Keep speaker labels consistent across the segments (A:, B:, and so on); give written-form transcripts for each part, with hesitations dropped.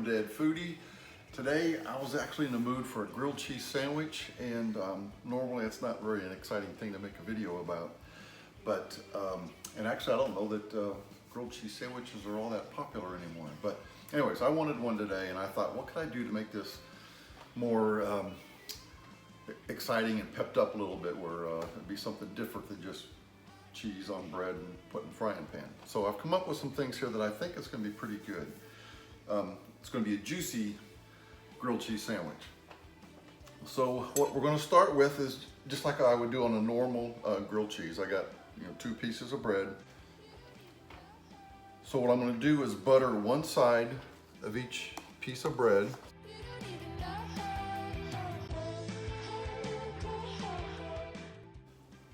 A: Dad Foodie. Today I was actually in the mood for a grilled cheese sandwich, and normally it's not really an exciting thing to make a video about, but and actually I don't know that grilled cheese sandwiches are all that popular anymore. But anyways, I wanted one today, and I thought, what could I do to make this more exciting and pepped up a little bit, where it'd be something different than just cheese on bread and put in the frying pan. So I've come up with some things here that I think is going to be pretty good. It's going to be a juicy grilled cheese sandwich. So what we're going to start with is just like I would do on a normal grilled cheese. I got 2 pieces of bread. So what I'm going to do is butter one side of each piece of bread.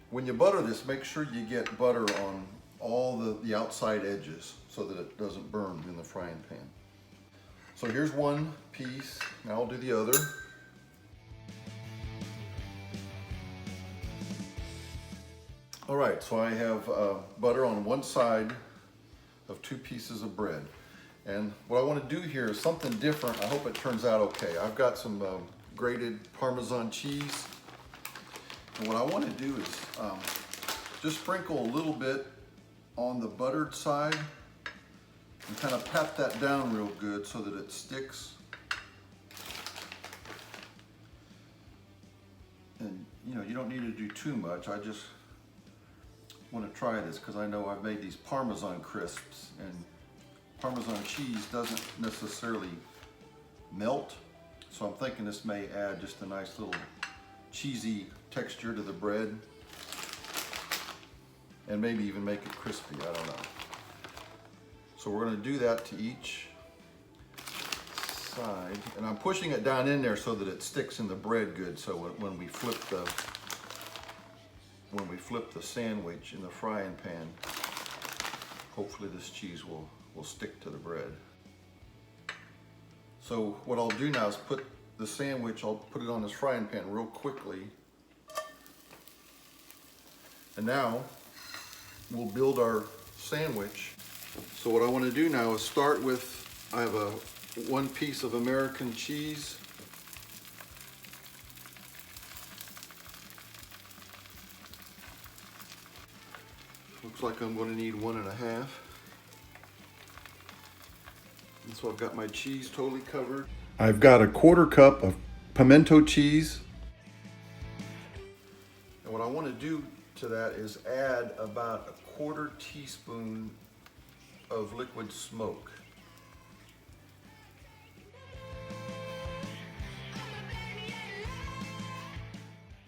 A: When you butter this, make sure you get butter on all the outside edges so that it doesn't burn in the frying pan. So here's one piece, now I'll do the other. All right, so I have butter on one side of 2 pieces of bread. And what I want to do here is something different. I hope it turns out okay. I've got some grated Parmesan cheese. And what I want to do is just sprinkle a little bit on the buttered side and kind of pat that down real good so that it sticks. And you don't need to do too much. I just want to try this because I know I've made these Parmesan crisps, and Parmesan cheese doesn't necessarily melt. So I'm thinking this may add just a nice little cheesy texture to the bread, and maybe even make it crispy, I don't know. So we're going to do that to each side, and I'm pushing it down in there so that it sticks in the bread good, so when we flip the sandwich in the frying pan, hopefully this cheese will stick to the bread. So what I'll do now is put the sandwich, I'll put it on this frying pan real quickly. And now we'll build our sandwich. So what I want to do now is start with, I have one piece of American cheese. Looks like I'm going to need 1.5. And so I've got my cheese totally covered. I've got a 1/4 cup of pimento cheese. And what I want to do to that is add about a 1/4 teaspoon of liquid smoke.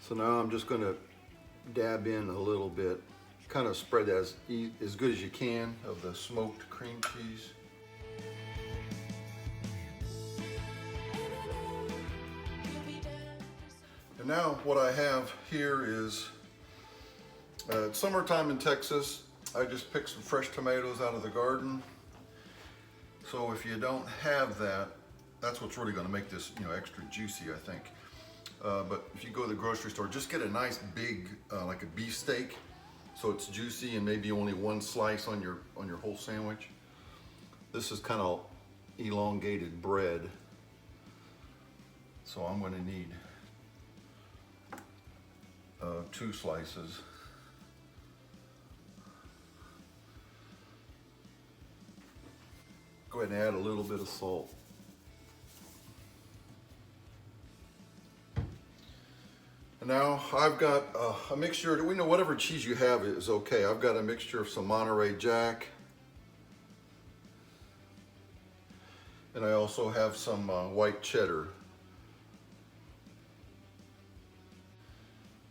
A: So now I'm just going to dab in a little bit, kind of spread that as good as you can of the smoked cream cheese. And now what I have here is, it's summertime in Texas. I just picked some fresh tomatoes out of the garden. So if you don't have that, that's what's really going to make this extra juicy, I think. But if you go to the grocery store, just get a nice big, like a beef steak, so it's juicy and maybe only 1 slice on your whole sandwich. This is kind of elongated bread, so I'm going to need 2 slices. Go ahead and add a little bit of salt. And now I've got a mixture, whatever cheese you have is okay. I've got a mixture of some Monterey Jack. And I also have some white cheddar.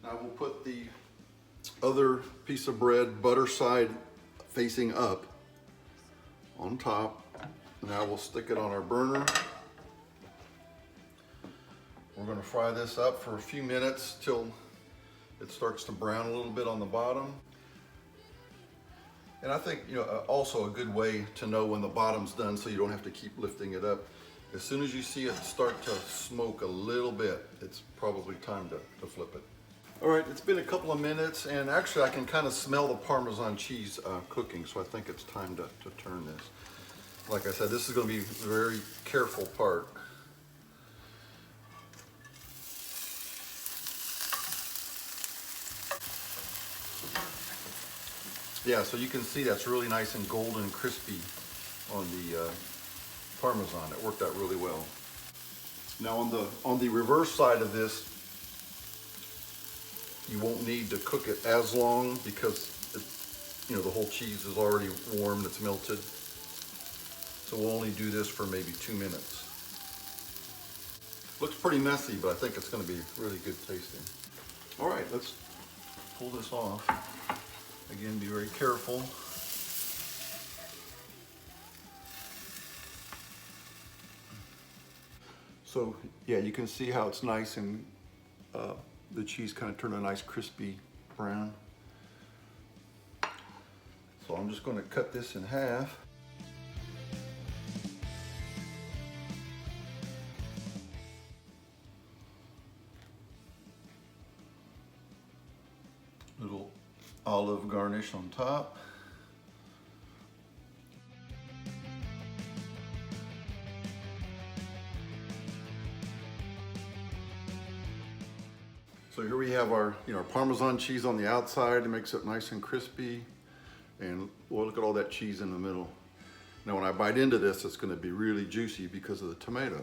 A: Now we'll put the other piece of bread, butter side facing up, on top. Now we'll stick it on our burner. We're going to fry this up for a few minutes till it starts to brown a little bit on the bottom. And I think also a good way to know when the bottom's done, so you don't have to keep lifting it up. As soon as you see it start to smoke a little bit, it's probably time to flip it. All right, it's been a couple of minutes, and actually I can kind of smell the Parmesan cheese cooking, so I think it's time to turn this. Like I said, this is going to be a very careful part. Yeah, so you can see that's really nice and golden and crispy on the Parmesan. It worked out really well. Now on the reverse side of this, you won't need to cook it as long because the whole cheese is already warm, it's melted. So we'll only do this for maybe 2 minutes. Looks pretty messy, but I think it's going to be really good tasting. All right, let's pull this off. Again, be very careful. So yeah, you can see how it's nice and the cheese kind of turned a nice crispy brown. So I'm just going to cut this in half. Little olive garnish on top. So here we have our, Parmesan cheese on the outside. It makes it nice and crispy. And well, look at all that cheese in the middle. Now when I bite into this, it's going to be really juicy because of the tomato.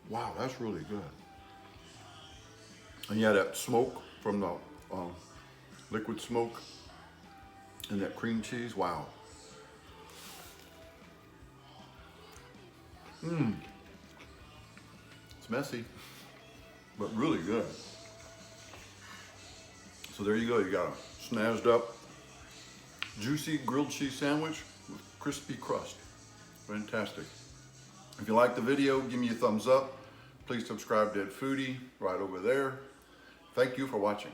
A: Wow, that's really good. And yeah, that smoke from the liquid smoke and that cream cheese, wow. It's messy, but really good. So there you go, you got a snazzy up, juicy grilled cheese sandwich with crispy crust. Fantastic. If you like the video, give me a thumbs up. Please subscribe to Ed Foodie right over there. Thank you for watching.